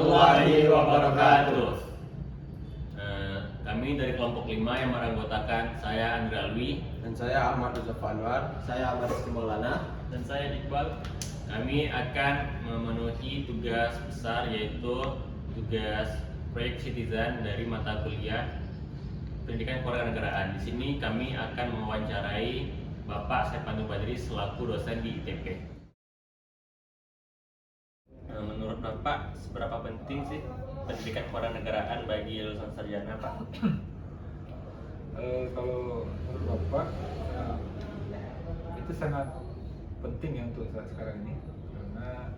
warahmatullahi wabarakatuh. Kami dari kelompok 5 yang meranggotakan saya Andra Alwi Dan saya Ahmad Uzaf Anwar. Saya Ahmad Maulana. dan saya Iqbal. Kami akan memenuhi tugas besar yaitu tugas proyek citizen dari mata kuliah Pendidikan Kewarganegaraan. Di sini kami akan mewawancarai Bapak Sepandu Badri selaku dosen di ITP. Menurut Bapak, seberapa penting sih pendidikan kewarganegaraan bagi lulusan sarjana, Pak? Kalau menurut Bapak itu sangat penting ya untuk saat sekarang ini, karena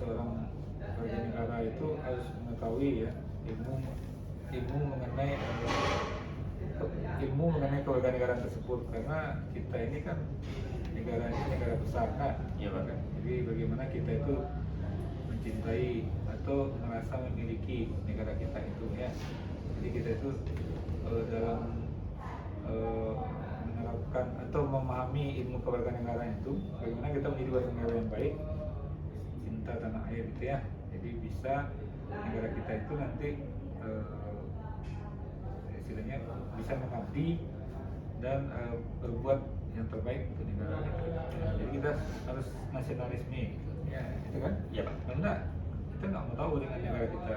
seorang warga negara itu harus mengetahui ya ilmu mengenai kewarganegaraan tersebut, karena kita ini kan negara ini negara besar kan. Iya, Pak. Jadi bagaimana kita itu mencintai atau merasa memiliki negara kita itu ya. Jadi kita itu dalam menerapkan atau memahami ilmu kewarganegaraan itu, bagaimana kita menjadi warga negara yang baik, cinta tanah air gitu ya. Jadi bisa negara kita itu nanti istilahnya bisa mengabdi dan berbuat yang terbaik untuk negara kita. Jadi kita harus nasionalisme gitu. Ya, itu kan? Iya, Pak. Karena kita nggak mau tahu dengan negara kita,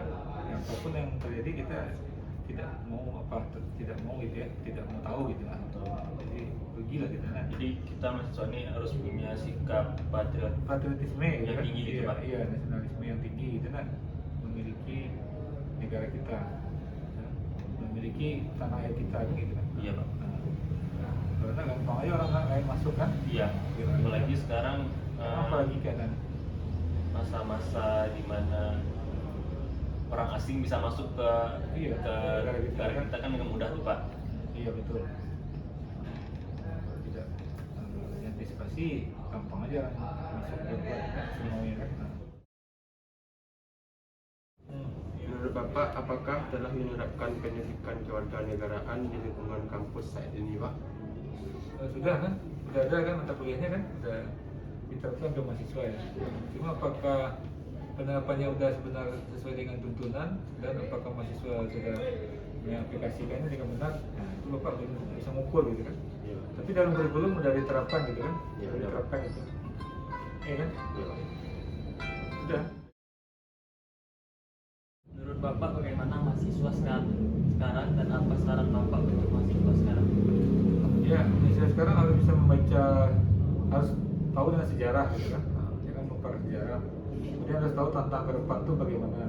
yang apapun yang terjadi kita tidak mau gitu ya, tidak mau tahu gitu lah. Jadi rugilah kita kan. Jadi kita mahasiswa ini harus punya sikap Patriotisme gitu yang kan? tinggi gitu, Iya, Pak. iya, nasionalisme yang tinggi gitu kan, memiliki negara kita, ya, memiliki tanah air kita gitu kan. Iya, Pak. Karena gampang aja orang lain masuk kan. Iya, apalagi sekarang Apalagi keadaan masa-masa di mana orang asing bisa masuk ke Iya, ke negara kita kan dengan mudah tuh, Pak. iya betul. Tidak diantisipasi, gampang aja masuk berbuat semuanya kan. Menurut Bapak, apakah telah menerapkan pendidikan kewarganegaraan di lingkungan kampus saat ini, Pak? Sudah kan, sudah ada kan mata kuliahnya kan, sudah diterapkan ke mahasiswa ya. Cuma apakah penerapannya sudah sebenarnya sesuai dengan tuntunan dan apakah mahasiswa sudah mengaplikasikannya dengan benar, nah, itu Bapak belum bisa mengukur gitu kan. Iya. Tapi dalam kurikulum sudah diterapkan gitu kan, Iya, sudah diterapkan itu, iya kan? Iya, Pak. Sudah. Menurut Bapak bagaimana mahasiswa sekarang dan apa saran Bapak untuk mahasiswa sekarang? Ya, mahasiswa sekarang harus bisa membaca, harus tahu dengan sejarah gitu kan, jangan lupa sejarah. Kemudian harus tahu tentang ke depan tuh bagaimana,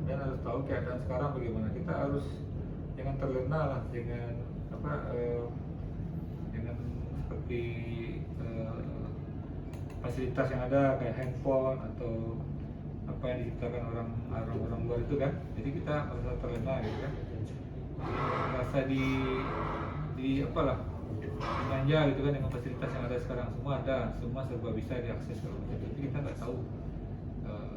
dan harus tahu keadaan sekarang bagaimana. Kita harus jangan terlena lah dengan dengan seperti fasilitas yang ada kayak handphone atau apa yang diciptakan orang luar itu kan. Jadi kita merasa terlena gitu kan, merasa di apalah, dimanja gitu kan dengan fasilitas yang ada sekarang. Semua serba bisa diakses kalau macam itu. Tapi kita nggak tahu,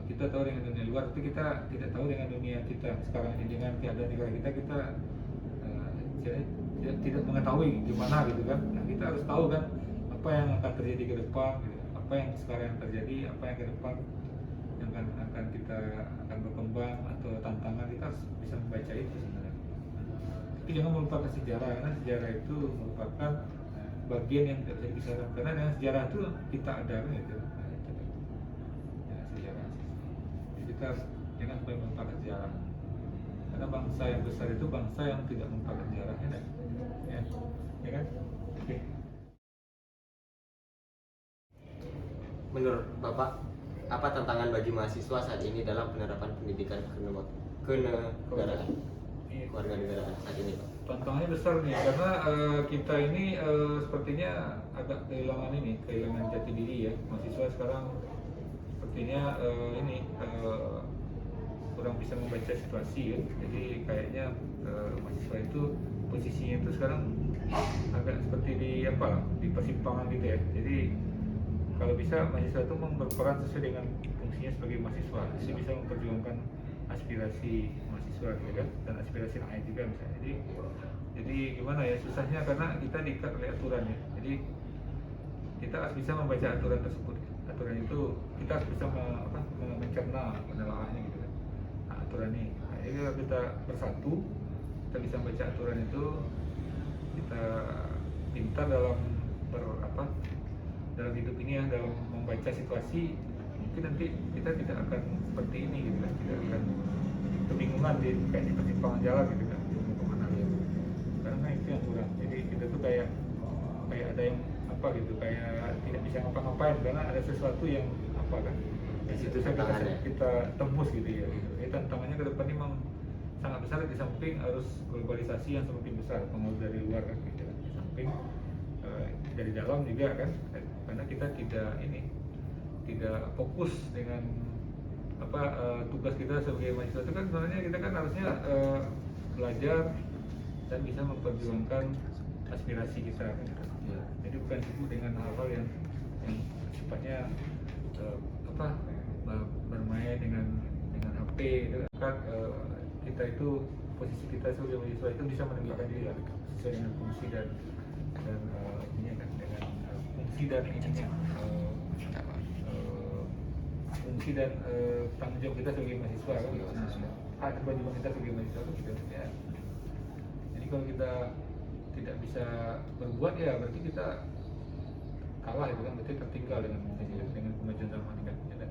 kita tahu dengan dunia luar, tapi kita tidak tahu dengan dunia kita sekarang ini, dengan keadaan negara kita tidak mengetahui gimana gitu kan. Nah, kita harus tahu kan apa yang akan terjadi ke depan gitu. Apa yang sekarang terjadi, apa yang ke depan yang akan kita akan berkembang atau tantangan, kita harus bisa membaca itu sebenarnya. Tapi jangan melupakan sejarah, karena sejarah itu merupakan bagian yang tidak bisa dipisahkan, karena dengan sejarah itu kita ada kan gitu. Nah, itu kan. Ya, sejarah. Jadi kita harus jangan sampai melupakan sejarah, karena bangsa yang besar itu bangsa yang tidak melupakan sejarahnya kan? Ya kan? Oke. Menurut Bapak, apa tantangan bagi mahasiswa saat ini dalam penerapan pendidikan kenegaraan, kewarganegaraan saat ini, Pak? Tantangannya besar nih, karena kita ini sepertinya agak kehilangan jati diri ya. Mahasiswa sekarang sepertinya kurang bisa membaca situasi ya. Jadi kayaknya mahasiswa itu posisinya itu sekarang agak seperti di persimpangan gitu ya. Jadi kalau bisa mahasiswa itu berperan sesuai dengan fungsinya sebagai mahasiswa, bisa memperjuangkan aspirasi mahasiswa gitu kan, dan aspirasi rakyat juga misalnya. Jadi gimana ya, susahnya karena kita diikat oleh aturan ya. Jadi kita harus bisa membaca aturan tersebut. Aturan itu kita harus bisa mencerna, menelaahnya gitu kan. Nah, aturan ini, nah, ini kalau kita bersatu, kita bisa baca aturan itu, kita pintar dalam dalam hidup ini ya, dalam membaca situasi, mungkin nanti kita tidak akan seperti ini gitu kan, tidak akan kebingungan kayak di persimpangan jalan gitu kan, mau kemana gitu. Karena itu yang kurang. Jadi kita tuh kayak ada yang apa gitu, kayak tidak bisa ngapa-ngapain karena ada sesuatu yang apa kan. Di situ Bisa tantangannya. kita tembus gitu ya. Gitu. Jadi tantangannya ke depan ini memang sangat besar, di samping harus globalisasi yang semakin besar, pengaruh dari luar kan gitu. Di samping dari dalam juga kan, karena kita tidak fokus dengan tugas kita sebagai mahasiswa itu kan sebenarnya kita kan harusnya belajar dan bisa memperjuangkan aspirasi kita gitu. Ya. Jadi bukan sibuk dengan hal-hal yang sifatnya bermain dengan HP gitu kan. Kita itu posisi kita sebagai mahasiswa itu bisa menegakkan diri sesuai dengan fungsi dan ininya kan, dengan fungsi dan ininya fungsi dan tanggung jawab kita sebagai mahasiswa kan, hak dan kewajiban kita sebagai mahasiswa gitu ya. Jadi kalau kita tidak bisa berbuat ya berarti kita kalah itu kan, berarti tertinggal dengan kemajuan zaman kan, ya kan?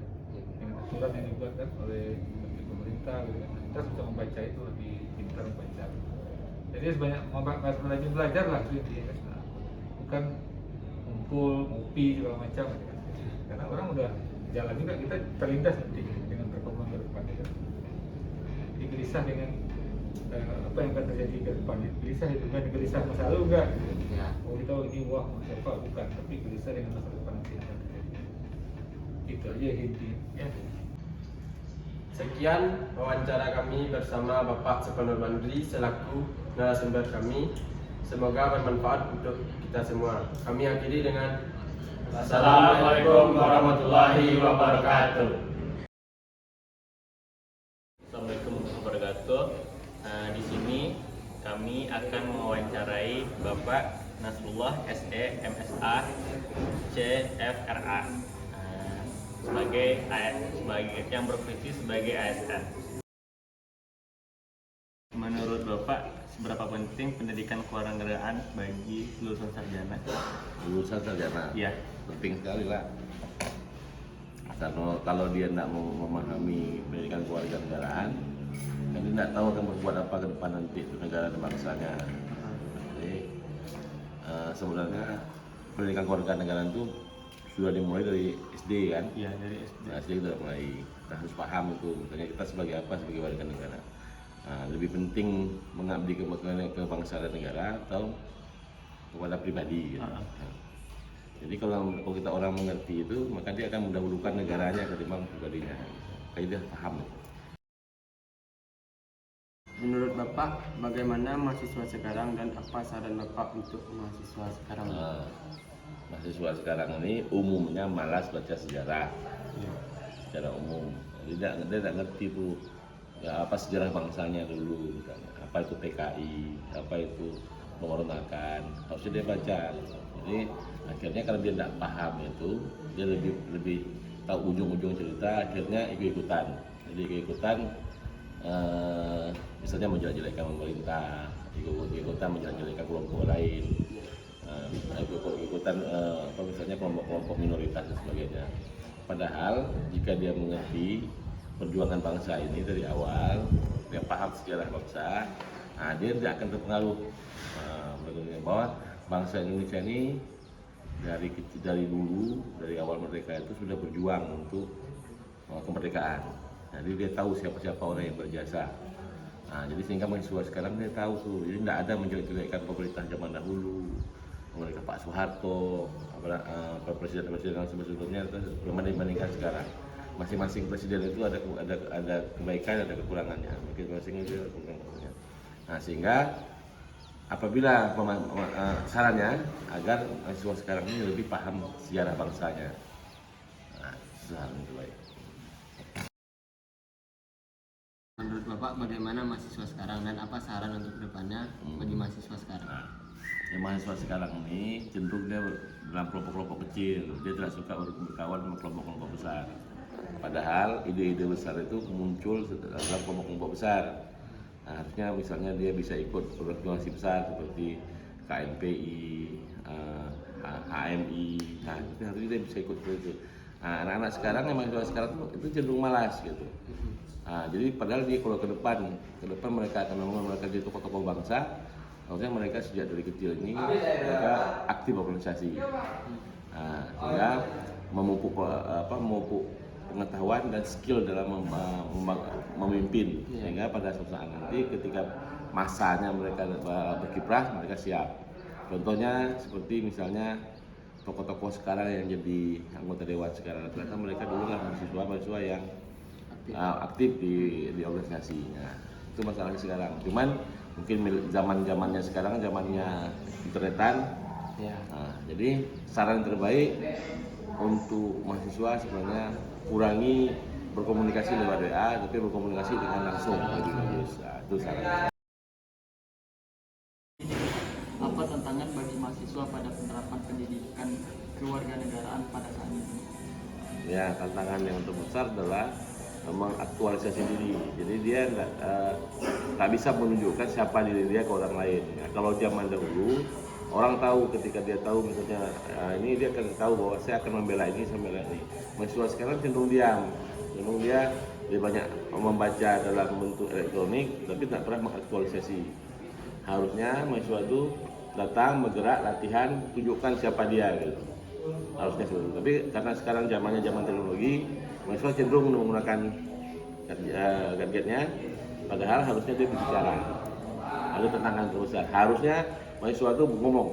Dengan aturan yang dibuat kan oleh pemerintah gitu kan. Kita bisa membaca itu, lebih pintar membaca. Jadi sebanyak rajin belajar lah gitu ya kan. Nah, bukan ngumpul, ngopi segala macam gitu kan. Karena orang udah jalan juga, kita terlindas nanti dengan perkembangan ke depan gitu. Jadi gelisah dengan apa yang akan terjadi ke depan. Gelisah itu bukan gelisah masa lalu enggak gitu. Ya. Oh kita ini wah siapa bukan, tapi gelisah dengan masa depan nanti yang akan terjadi. Itu aja intinya ya. Sekian wawancara kami bersama Bapak Sekonur Mandri selaku narasumber kami. Semoga bermanfaat untuk kita semua. Kami akhiri dengan Assalamualaikum warahmatullahi wabarakatuh. Assalamualaikum warahmatullahi wabarakatuh. Di sini kami akan mewawancarai Bapak Nasrullah SE MSA CFRA sebagai yang berprofesi sebagai ASN. Menurut Bapak, seberapa penting pendidikan kewarganegaraan bagi lulusan sarjana? Lulusan sarjana, Iya. penting sekali lah. Karena kalau dia tidak memahami pendidikan kewarganegaraan, kan dia tidak tahu akan berbuat apa ke depan nanti untuk negara dan bangsanya. Jadi sebenarnya pendidikan kewarganegaraan itu sudah dimulai dari SD kan? Iya, dari SD. Nah, SD kita mulai, kita harus paham itu, misalnya kita sebagai apa sebagai warga negara. Nah, lebih penting mengabdi ke bangsa dan negara atau kepada pribadi gitu. Jadi kalau kita orang mengerti itu, maka dia akan mendahulukan negaranya ketimbang pribadinya. Kayak dia paham. Menurut Bapak, bagaimana mahasiswa sekarang dan apa saran Bapak untuk mahasiswa sekarang? Mahasiswa sekarang ini umumnya malas baca sejarah, secara umum. Dia tidak ngerti tuh ya, apa sejarah bangsanya dulu, misalnya. Apa itu PKI, apa itu pemberontakan, harusnya dia baca. Jadi akhirnya karena dia tidak paham itu, dia lebih tahu ujung-ujung cerita, akhirnya ikut-ikutan. Jadi ikut-ikutan, misalnya menjelek-jelekan pemerintah, ikut-ikutan menjelek-jelekan kelompok lain, ikut-ikutan misalnya kelompok-kelompok minoritas dan sebagainya. Padahal jika dia mengerti perjuangan bangsa ini dari awal, dia paham sejarah bangsa, nah dia tidak akan terpengaruh. Bahwa bangsa Indonesia ini dari dulu, dari awal merdeka itu sudah berjuang untuk kemerdekaan. Jadi dia tahu siapa-siapa orang yang berjasa. Nah, jadi sehingga mahasiswa sekarang dia tahu tuh, jadi tidak ada menjelek-jelekkan pemerintah zaman dahulu, pemerintah Pak Soeharto, presiden-presiden sebelumnya belum ada dibandingkan sekarang. Masing-masing presiden itu ada kebaikan, ada kekurangannya. Masing-masing itu ada kekurangannya. Nah, sehingga apabila sarannya agar mahasiswa sekarang ini lebih paham sejarah bangsanya. Nah, saran itu baik. Menurut Bapak bagaimana mahasiswa sekarang dan apa saran untuk kedepannya bagi mahasiswa sekarang? Nah, yang mahasiswa sekarang ini cenderung dia dalam kelompok-kelompok kecil, dia tidak suka berkawan sama kelompok-kelompok besar. Padahal ide-ide besar itu muncul dalam kelompok-kelompok besar. Nah, harusnya misalnya dia bisa ikut organisasi besar seperti KNPI, HMI, nah itu harusnya dia bisa ikut itu. Nah, anak-anak sekarang yang mahasiswa sekarang itu cenderung malas gitu. Nah, jadi padahal dia kalau ke depan mereka akan membangun, mereka jadi tokoh-tokoh bangsa. Harusnya mereka sejak dari kecil ini mereka aktif organisasi. Nah, sehingga memupuk pengetahuan dan skill dalam memimpin, sehingga pada suatu saat nanti ketika masanya mereka berkiprah mereka siap. Contohnya seperti misalnya tokoh-tokoh sekarang yang jadi anggota dewan sekarang, ternyata mereka dulu lah mahasiswa yang aktif di organisasi. Nah, itu masalahnya sekarang. Cuman mungkin zamannya sekarang zamannya internetan. Nah, jadi saran terbaik untuk mahasiswa sebenarnya kurangi berkomunikasi lewat WA, tapi berkomunikasi dengan langsung lebih bagus. Nah, itu saran. Apa tantangan bagi mahasiswa pada penerapan pendidikan kewarganegaraan pada saat ini? Ya, tantangan yang terbesar adalah mengaktualisasi diri. Jadi dia nggak bisa menunjukkan siapa diri dia ke orang lain. Nah, kalau zaman dahulu orang tahu, ketika dia tahu misalnya ini dia akan tahu bahwa saya akan membela ini, saya membela ini. Mahasiswa sekarang cenderung diam, dia banyak membaca dalam bentuk elektronik, tapi tak pernah mengaktualisasi. Harusnya mahasiswa itu datang, bergerak, latihan, tunjukkan siapa dia gitu. Harusnya seperti itu. Tapi karena sekarang zamannya zaman teknologi, mahasiswa cenderung menggunakan gadgetnya, padahal harusnya dia berbicara. Ada tantangan terbesar. Harusnya mahasiswa itu ngomong,